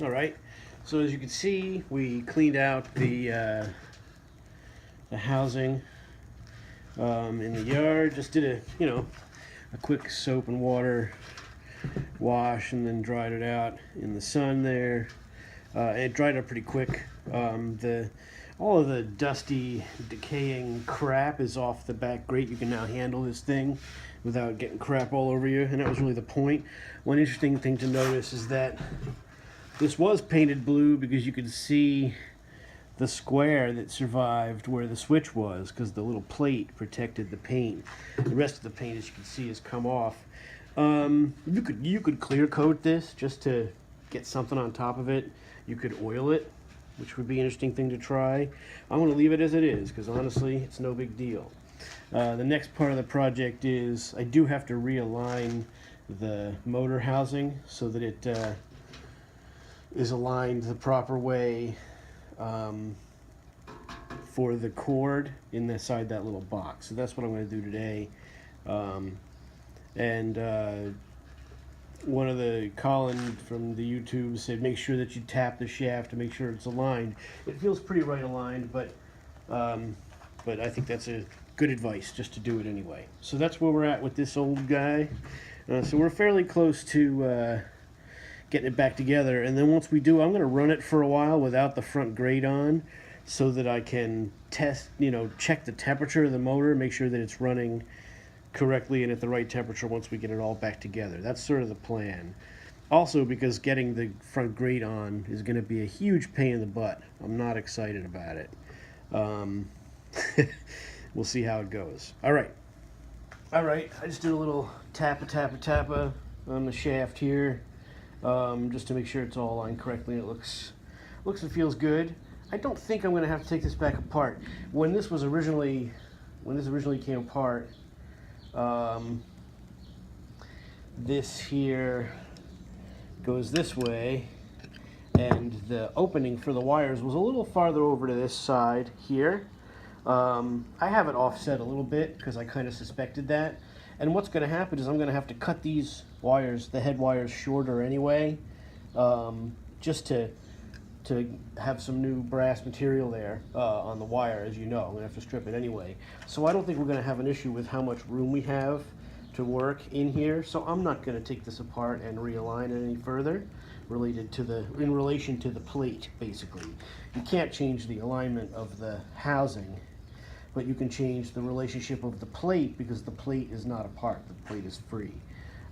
All right, so as you can see, we cleaned out the housing in the yard. Just did a quick soap and water wash, and then dried it out in the sun there. It dried up pretty quick. The all of the dusty, decaying crap is off the back grate. You can now handle this thing without getting crap all over you, and that was really the point. One interesting thing to notice is that this was painted blue because you could see the square that survived where the switch was, because the little plate protected the paint. The rest of the paint, as you can see, has come off. You could clear coat this just to get something on top of it. You could oil it, which would be an interesting thing to try. I'm going to leave it as it is because honestly, it's no big deal. The next part of the project is I do have to realign the motor housing so that it is aligned the proper way for the cord inside that little box. So that's what I'm going to do today. One of the Colin from the YouTube said make sure that you tap the shaft to make sure it's aligned. It feels pretty right aligned, but I think that's a good advice just to do it anyway. So that's where we're at with this old guy. So we're fairly close to getting it back together, and then once we do, I'm going to run it for a while without the front grate on so that I can test, check the temperature of the motor, make sure that it's running correctly and at the right temperature once we get it all back together. That's sort of the plan. Also, because getting the front grate on is going to be a huge pain in the butt. I'm not excited about it. We'll see how it goes. All right, I just did a little tappa on the shaft here, just to make sure it's all aligned correctly. It looks and feels good. I don't think I'm going to have to take this back apart. When this originally came apart, this here goes this way, and the opening for the wires was a little farther over to this side here. I have it offset a little bit because I kind of suspected that. And what's going to happen is I'm going to have to cut these wires, the head wires, shorter anyway, just to have some new brass material there on the wire. As you know, I'm going to have to strip it anyway. So I don't think we're going to have an issue with how much room we have to work in here. So I'm not going to take this apart and realign it any further in relation to the plate, basically. You can't change the alignment of the housing, but you can change the relationship of the plate because the plate is not apart. The plate is free.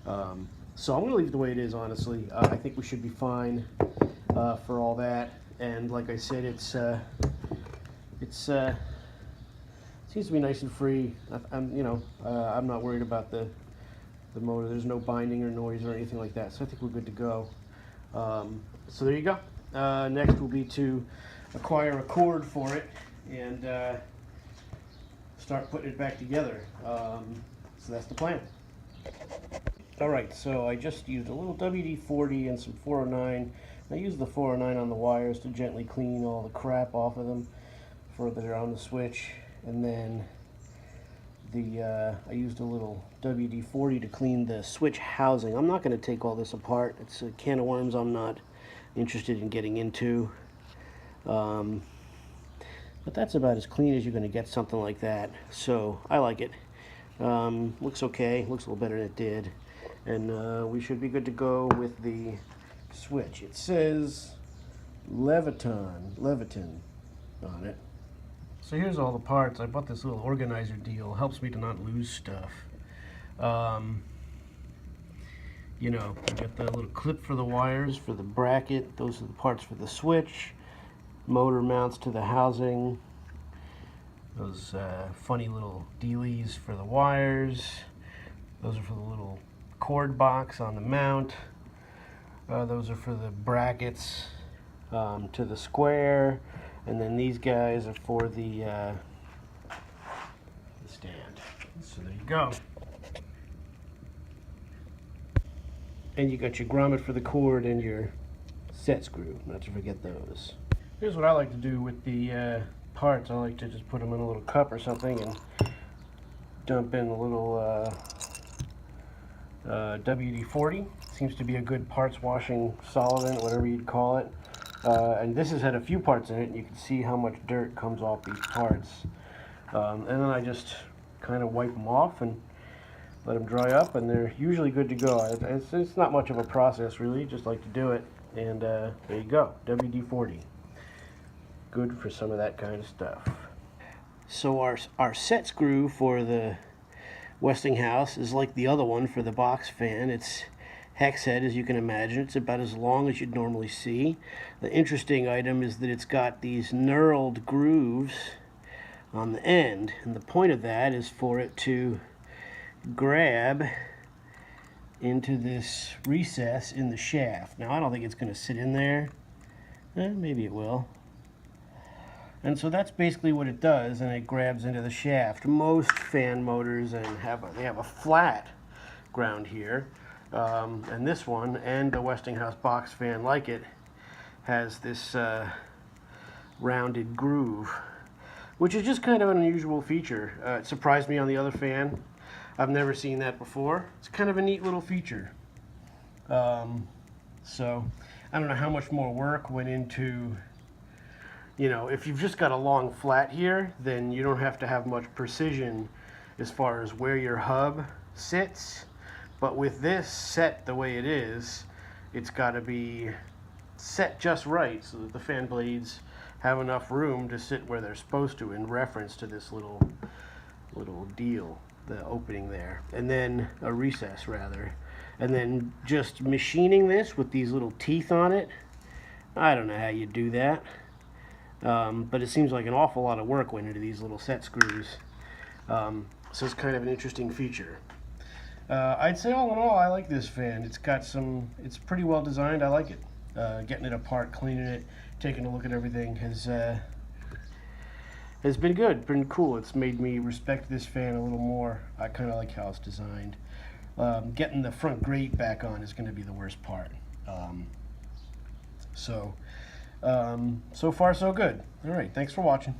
So I'm going to leave it the way it is, honestly. I think we should be fine for all that. And like I said, it seems to be nice and free. I'm not worried about the motor. There's no binding or noise or anything like that. So I think we're good to go. So there you go. Next will be to acquire a cord for it and start putting it back together. So that's the plan. Alright, so I just used a little WD-40 and some 409. I used the 409 on the wires to gently clean all the crap off of them further on the switch, and then I used a little WD-40 to clean the switch housing. I'm not going to take all this apart. It's a can of worms I'm not interested in getting into. But that's about as clean as you're going to get something like that. So I like it. Looks okay. Looks a little better than it did. And we should be good to go with the switch. It says Leviton on it. So here's all the parts. I bought this little organizer deal. It helps me to not lose stuff. You get the little clip for the wires for the bracket. Those are the parts for the switch. Motor mounts to the housing. Those funny little dealies for the wires. Those are for the little cord box on the mount. Those are for the brackets to the square. And then these guys are for the stand. So there you go. And you got your grommet for the cord and your set screw, not to forget those. Here's what I like to do with the parts. I like to just put them in a little cup or something and dump in a little WD-40 seems to be a good parts washing solvent, whatever you'd call it. And this has had a few parts in it, and you can see how much dirt comes off these parts. And then I just kind of wipe them off and let them dry up, and they're usually good to go. It's not much of a process, really. Just like to do it, and there you go, WD-40. Good for some of that kind of stuff. So our set screw for the Westinghouse is like the other one for the box fan. It's hex head, as you can imagine. It's about as long as you'd normally see. The interesting item is that it's got these knurled grooves on the end, and the point of that is for it to grab into this recess in the shaft. Now I don't think it's going to sit in there. Maybe it will. And so that's basically what it does, and it grabs into the shaft. Most fan motors they have a flat ground here, and this one and the Westinghouse box fan like it has this rounded groove, which is just kind of an unusual feature. It surprised me on the other fan. I've never seen that before. It's kind of a neat little feature. So I don't know how much more work went into, you know, if you've just got a long flat here, then you don't have to have much precision as far as where your hub sits. But with this set the way it is, it's got to be set just right so that the fan blades have enough room to sit where they're supposed to in reference to this little deal, the opening there, and then a recess rather. And then just machining this with these little teeth on it, I don't know how you do that. But it seems like an awful lot of work went into these little set screws. So it's kind of an interesting feature. I'd say all in all, I like this fan. It's pretty well designed. I like it. Getting it apart, cleaning it, taking a look at everything has been good, been cool. It's made me respect this fan a little more. I kind of like how it's designed. Getting the front grate back on is going to be the worst part. So far so good. All right, thanks for watching.